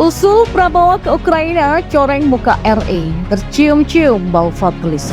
Usul Prabowo ke Ukraina coreng muka RI, tercium-cium bau fatalisme.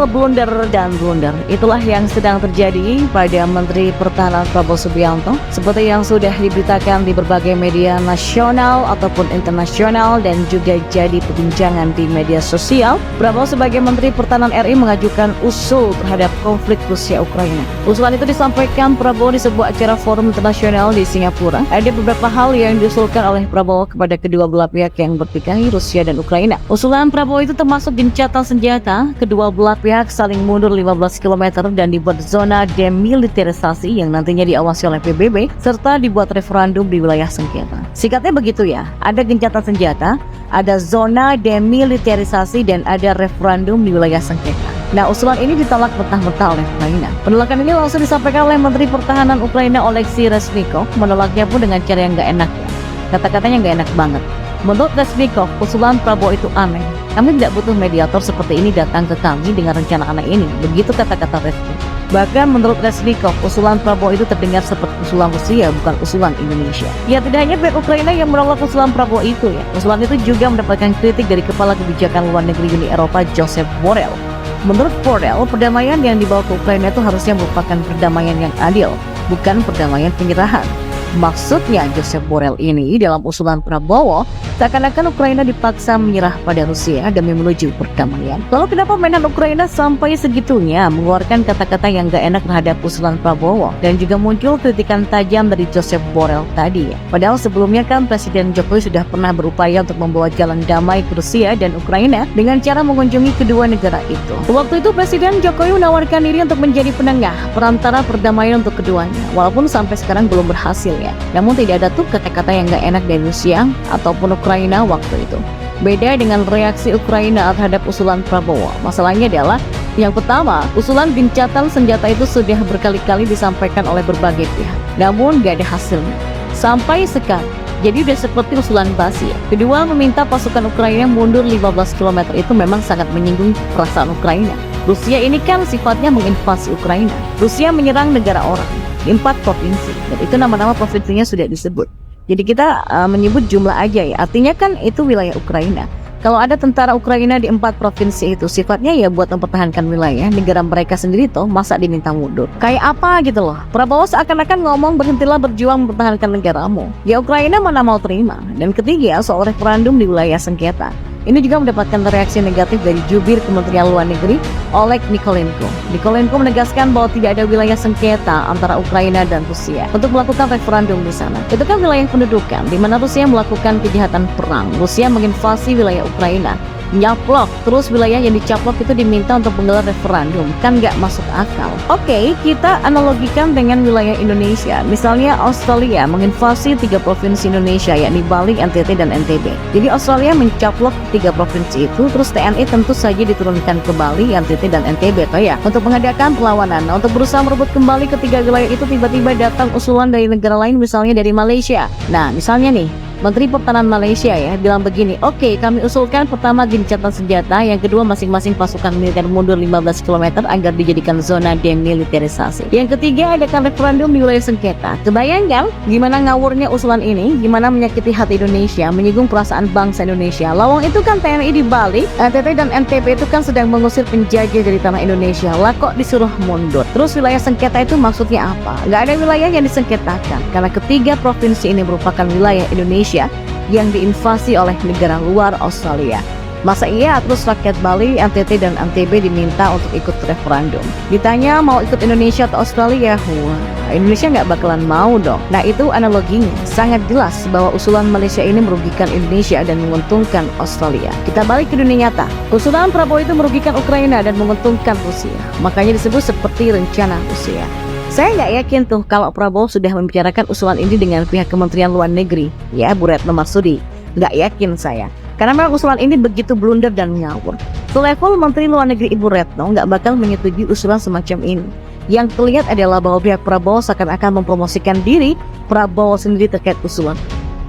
Blunder, dan blunder. Itulah yang sedang terjadi pada Menteri Pertahanan Prabowo Subianto, seperti yang sudah diberitakan di berbagai media nasional ataupun internasional dan juga jadi perbincangan di media sosial. Prabowo sebagai Menteri Pertahanan RI mengajukan usul terhadap konflik Rusia-Ukraina. Usulan itu disampaikan Prabowo di sebuah acara forum internasional di Singapura. Ada beberapa hal yang diusulkan oleh Prabowo kepada kedua belah pihak yang bertikai, Rusia dan Ukraina. Usulan Prabowo itu termasuk gencatan senjata, kedua belah pihak saling mundur 15 km dan dibuat zona demilitarisasi yang nantinya diawasi oleh PBB, serta dibuat referendum di wilayah sengketa. Singkatnya begitu ya, ada gencatan senjata, ada zona demilitarisasi, dan ada referendum di wilayah sengketa. Nah, usulan ini ditolak mentah-mentah oleh Ukraina. Penolakan ini langsung disampaikan oleh Menteri Pertahanan Ukraina Oleksiy Reznikov, menolaknya pun dengan cara yang gak enak ya. Kata-katanya gak enak banget. Menurut Reznikov, usulan Prabowo itu aneh. Kami tidak butuh mediator seperti ini datang ke kami dengan rencana aneh ini. Begitu kata-kata Reznikov. Bahkan menurut Reznikov, usulan Prabowo itu terdengar seperti usulan Rusia, bukan usulan Indonesia. Ya, tidak hanya pihak Ukraina yang menolak usulan Prabowo itu ya. Usulan itu juga mendapatkan kritik dari Kepala Kebijakan Luar Negeri Uni Eropa, Josep Borrell. Menurut Borrell, perdamaian yang dibawa ke Ukraina itu harusnya merupakan perdamaian yang adil, bukan perdamaian penyerahan. Maksudnya Josep Borrell ini dalam usulan Prabowo seakan-akan Ukraina dipaksa menyerah pada Rusia demi menuju perdamaian. Lalu kenapa Menhan Ukraina sampai segitunya mengeluarkan kata-kata yang gak enak terhadap usulan Prabowo, dan juga muncul kritikan tajam dari Josep Borrell tadi ya. Padahal sebelumnya kan Presiden Jokowi sudah pernah berupaya untuk membawa jalan damai ke Rusia dan Ukraina dengan cara mengunjungi kedua negara itu. Waktu itu Presiden Jokowi menawarkan diri untuk menjadi penengah perantara perdamaian untuk keduanya, walaupun sampai sekarang belum berhasil ya. Namun tidak ada tuh kata-kata yang gak enak dari Rusia ataupun Ukraina waktu itu. Beda dengan reaksi Ukraina terhadap usulan Prabowo. Masalahnya adalah yang pertama, usulan gencatan senjata itu sudah berkali-kali disampaikan oleh berbagai pihak, namun gak ada hasilnya sampai sekarang. Jadi udah seperti usulan basi ya. Kedua, meminta pasukan Ukraina mundur 15 km itu memang sangat menyinggung perasaan Ukraina. Rusia ini kan sifatnya menginvasi Ukraina. Rusia menyerang negara orang di 4 provinsi, dan itu nama-nama provinsinya sudah disebut. Jadi kita menyebut jumlah aja ya, artinya kan itu wilayah Ukraina. Kalau ada tentara Ukraina di 4 provinsi itu, sifatnya ya buat mempertahankan wilayah negara mereka sendiri toh, masa diminta mundur? Kayak apa gitu loh. Prabowo seakan-akan ngomong berhentilah berjuang mempertahankan negaramu. Ya Ukraina mana mau terima. Dan ketiga, soal referendum di wilayah sengketa. Ini juga mendapatkan reaksi negatif dari jubir Kementerian Luar Negeri, Oleg Nikolenko. Nikolenko menegaskan bahwa tidak ada wilayah sengketa antara Ukraina dan Rusia untuk melakukan referendum di sana. Itu kan wilayah pendudukan, di mana Rusia melakukan kejahatan perang. Rusia menginvasi wilayah Ukraina, nyaplok, terus wilayah yang dicaplok itu diminta untuk menggelar referendum. Kan nggak masuk akal. Oke, kita analogikan dengan wilayah Indonesia. Misalnya Australia menginvasi 3 provinsi Indonesia, yakni Bali, NTT, dan NTB. Jadi Australia mencaplok 3 provinsi itu, terus TNI tentu saja diturunkan ke Bali, NTT, dan NTB toh ya, untuk mengadakan perlawanan. Nah, untuk berusaha merebut kembali ketiga wilayah itu, tiba-tiba datang usulan dari negara lain, misalnya dari Malaysia. Nah, misalnya nih, Menteri Pertahanan Malaysia ya bilang begini, oke, kami usulkan pertama gencatan senjata, yang kedua masing-masing pasukan militer mundur 15 km agar dijadikan zona demilitarisasi, yang ketiga adakan referendum di wilayah sengketa. Kebayangkan gimana ngawurnya usulan ini, gimana menyakiti hati Indonesia, menyinggung perasaan bangsa Indonesia. Lawang itu kan TNI di Bali, NTT, dan NTB itu kan sedang mengusir penjajah dari tanah Indonesia, lah kok disuruh mundur. Terus wilayah sengketa itu maksudnya apa? Gak ada wilayah yang disengketakan, karena ketiga provinsi ini merupakan wilayah Indonesia yang diinvasi oleh negara luar Australia. Masa iya terus rakyat Bali, NTT, dan NTB diminta untuk ikut referendum? Ditanya mau ikut Indonesia atau Australia, wah, Indonesia nggak bakalan mau dong. Nah, itu analoginya sangat jelas bahwa usulan Malaysia ini merugikan Indonesia dan menguntungkan Australia. Kita balik ke dunia nyata. Usulan Prabowo itu merugikan Ukraina dan menguntungkan Rusia. Makanya disebut seperti rencana Rusia. Saya nggak yakin tuh kalau Prabowo sudah membicarakan usulan ini dengan pihak Kementerian Luar Negeri, ya Bu Retno Marsudi. Nggak yakin saya. Karena memang usulan ini begitu blunder dan ngawur. Selevel Menteri Luar Negeri Ibu Retno nggak bakal menyetujui usulan semacam ini. Yang terlihat adalah bahwa pihak Prabowo seakan-akan mempromosikan diri Prabowo sendiri terkait usulan.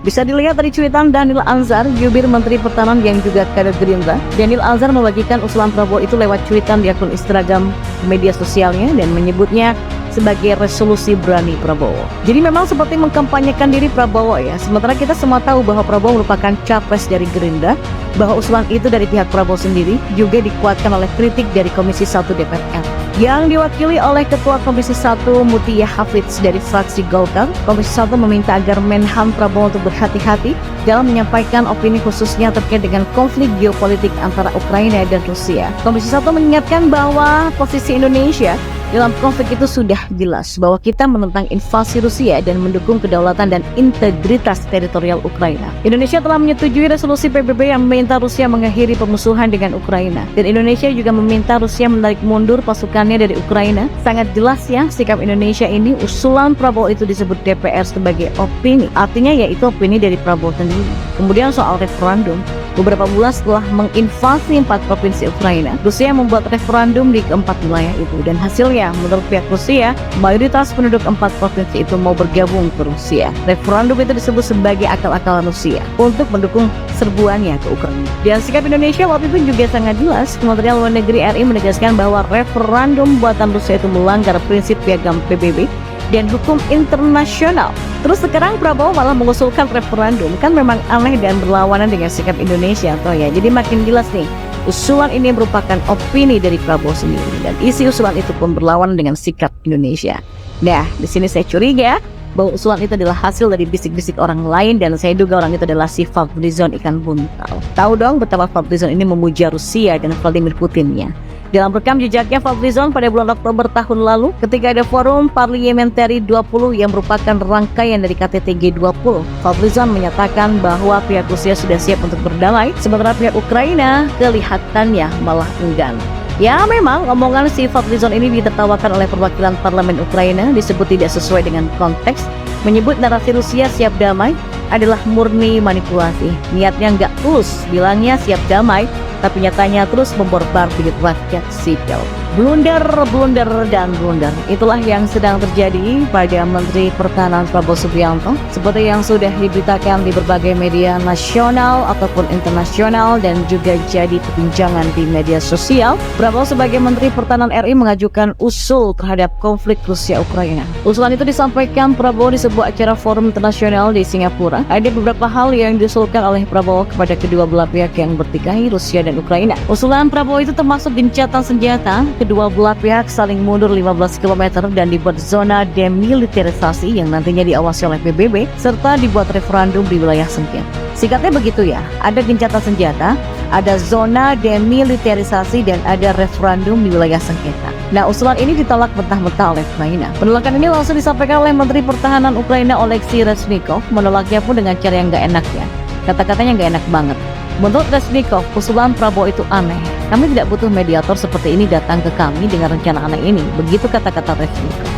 Bisa dilihat dari cuitan Daniel Anzar, jubir Menteri Pertahanan yang juga kader Gerindra. Daniel Anzar membagikan usulan Prabowo itu lewat cuitan di akun Instagram media sosialnya dan menyebutnya sebagai resolusi berani Prabowo. Jadi memang seperti mengkampanyekan diri Prabowo ya. Sementara kita semua tahu bahwa Prabowo merupakan capres dari Gerindra, bahwa usulan itu dari pihak Prabowo sendiri juga dikuatkan oleh kritik dari Komisi 1 DPR yang diwakili oleh Ketua Komisi 1 Mutia Hafidz dari fraksi Golkar. Komisi 1 meminta agar Menhan Prabowo untuk berhati-hati dalam menyampaikan opini khususnya terkait dengan konflik geopolitik antara Ukraina dan Rusia. Komisi 1 mengingatkan bahwa posisi Indonesia dalam konflik itu sudah jelas bahwa kita menentang invasi Rusia dan mendukung kedaulatan dan integritas teritorial Ukraina. Indonesia telah menyetujui resolusi PBB yang meminta Rusia mengakhiri pemusuhan dengan Ukraina. Dan Indonesia juga meminta Rusia menarik mundur pasukannya dari Ukraina. Sangat jelas ya sikap Indonesia ini. Usulan Prabowo itu disebut DPR sebagai opini. Artinya yaitu opini dari Prabowo sendiri. Kemudian soal referendum. Beberapa bulan setelah menginvasi 4 provinsi Ukraina, Rusia membuat referendum di keempat wilayah itu. Dan hasilnya, menurut pihak Rusia, mayoritas penduduk 4 provinsi itu mau bergabung ke Rusia. Referendum itu disebut sebagai akal-akalan Rusia untuk mendukung serbuannya ke Ukraina. Dan sikap Indonesia waktu itu juga sangat jelas. Kementerian Luar Negeri RI menegaskan bahwa referendum buatan Rusia itu melanggar prinsip piagam PBB dan hukum internasional. Terus sekarang Prabowo malah mengusulkan referendum, kan memang aneh dan berlawanan dengan sikap Indonesia toh ya. Jadi makin jelas nih, usulan ini merupakan opini dari Prabowo sendiri dan isi usulan itu pun berlawanan dengan sikap Indonesia. Nah, di sini saya curiga bahwa usulan itu adalah hasil dari bisik-bisik orang lain dan saya duga orang itu adalah si Fadlizon ikan buntal. Tahu dong betapa Fadlizon ini memuja Rusia dan Vladimir Putinnya. Dalam rekam jejaknya Fadlizon pada bulan Oktober tahun lalu ketika ada forum Parliamentary 20 yang merupakan rangkaian dari KTT G20, Fadlizon menyatakan bahwa pihak Rusia sudah siap untuk berdamai, sementara pihak Ukraina kelihatannya malah enggan. Ya memang omongan si Fadlizon ini ditertawakan oleh perwakilan parlemen Ukraina, disebut tidak sesuai dengan konteks, menyebut narasi Rusia siap damai adalah murni manipulasi. Niatnya nggak tulus, bilangnya siap damai, tapi nyatanya terus membombardir rakyat sipil. Blunder, dan blunder. Itulah yang sedang terjadi pada Menteri Pertahanan Prabowo Subianto. Seperti yang sudah diberitakan di berbagai media nasional ataupun internasional dan juga jadi perbincangan di media sosial, Prabowo sebagai Menteri Pertahanan RI mengajukan usul terhadap konflik Rusia-Ukraina. Usulan itu disampaikan Prabowo di sebuah acara forum internasional di Singapura. Ada beberapa hal yang diusulkan oleh Prabowo kepada kedua belah pihak yang bertikai, Rusia dan Ukraina. Usulan Prabowo itu termasuk gencatan senjata, kedua belah pihak saling mundur 15 km dan dibuat zona demilitarisasi yang nantinya diawasi oleh PBB serta dibuat referendum di wilayah sengketa. Singkatnya begitu ya, ada gencatan senjata, ada zona demilitarisasi dan ada referendum di wilayah sengketa. Nah, usulan ini ditolak mentah-mentah oleh Ukraina. Penolakan ini langsung disampaikan oleh Menteri Pertahanan Ukraina Oleksiy Reznikov, menolaknya pun dengan cara yang gak enak ya. Kata-katanya gak enak banget. Menurut Reznikov, usulan Prabowo itu aneh. Kami tidak butuh mediator seperti ini datang ke kami dengan rencana aneh ini. Begitu kata-kata Reznikov.